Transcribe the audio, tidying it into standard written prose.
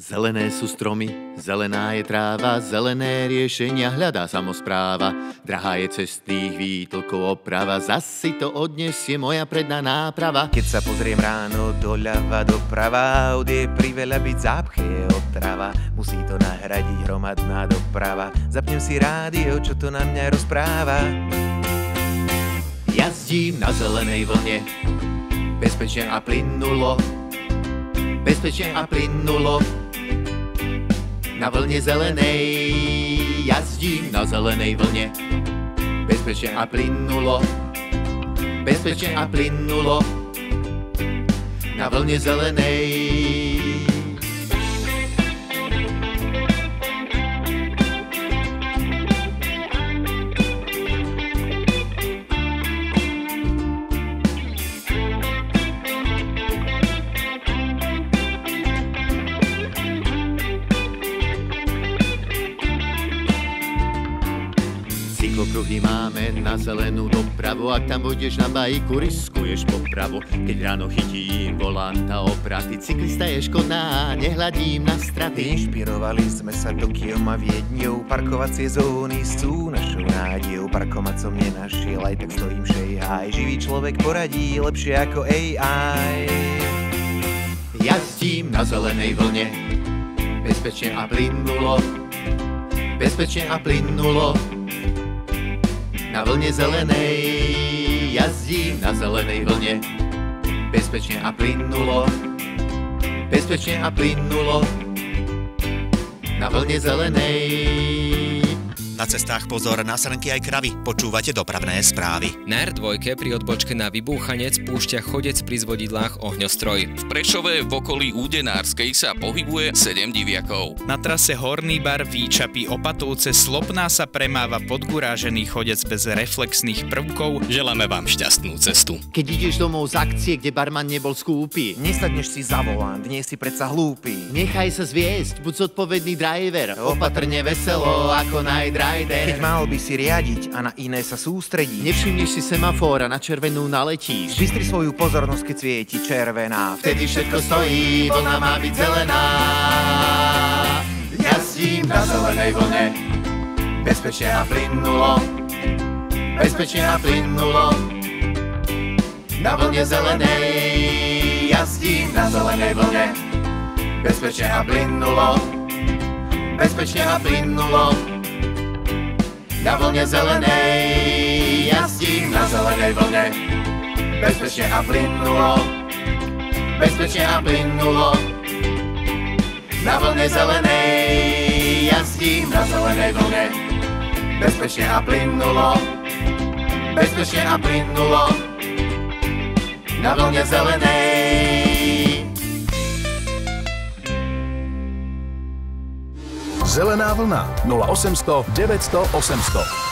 Zelené sú stromy, zelená je tráva, zelené riešenia hľadá samospráva. Drahá je cestných výtlkov oprava, zas si to odnesie moja predná náprava. Keď sa pozriem ráno doľava, doprava, aut je priveľa, byť zápche je otrava. Musí to nahradiť hromadná doprava. Zapnem si rádio, čo to na mňa rozpráva. Jazdím na zelenej vlne, bezpečne a plynulo, bezpečne a plynulo. Na vlne zelenej jazdím na zelenej vlne, bezpečne a plynulo, bezpečne a plynulo. Na vlne zelenej. Cyklokruhy máme na zelenú dopravu, ak tam budeš na bajku, riskuješ popravu. Keď ráno chytím volanta opraty, cyklista je škodná, nehľadím na straty. Inšpirovali sme sa Tokiom a Viedňou, parkovacie zóny sú našou nádejou. Parkomat som nenašiel, aj tak stojím šejhaj, živý človek poradí lepšie ako AI. Jazdím na zelenej vlne, bezpečne a plynulo, bezpečne a plynulo. Na vlne zelenej jazdím na zelenej vlne, bezpečne a plynulo, bezpečne a plynulo. Na vlne zelenej. Na cestách pozor na srnky aj kravy. Počúvate dopravné správy. Na R2 pri odbočke na Vybúchanec púšťa chodec pri zvodidlách ohňostroj. V Prešove v okolí Údenárskej sa pohybuje 7 diviakov. Na trase Horný bar Výčapy Opatovce Slopná sa premáva podgurážený chodec bez reflexných prvkov. Želáme vám šťastnú cestu. Keď ideš domov z akcie, kde barman nebol skúpy, Nesadneš si za volant, nie si predsa hlúpy. nechaj sa zviesť, buď zodpovedný driver, opatrne veselo ako najdriver. Keď mal by si riadiť a na iné sa sústrediť. Nevšimneš si semafóra, na červenú naletíš. Vystri svoju pozornosť, keď svieti červená. Vtedy všetko stojí, vlna má byť zelená. Jazdím na zelenej vlne, bezpečne a plynulo, bezpečne a plynulo. Na vlne zelenej jazdím na zelenej vlne, bezpečne a plynulo, bezpečne a plynulo. Na vlne zelenej jazdím na zelenej vlne, bezpečne a plynulo, bezpečne a plynulo. Na vlne zelenej jazdím na zelenej vlne, bezpečne a plynulo, bezpečne a plynulo. Na vlne zelenej. Zelená vlna 0800 900 800.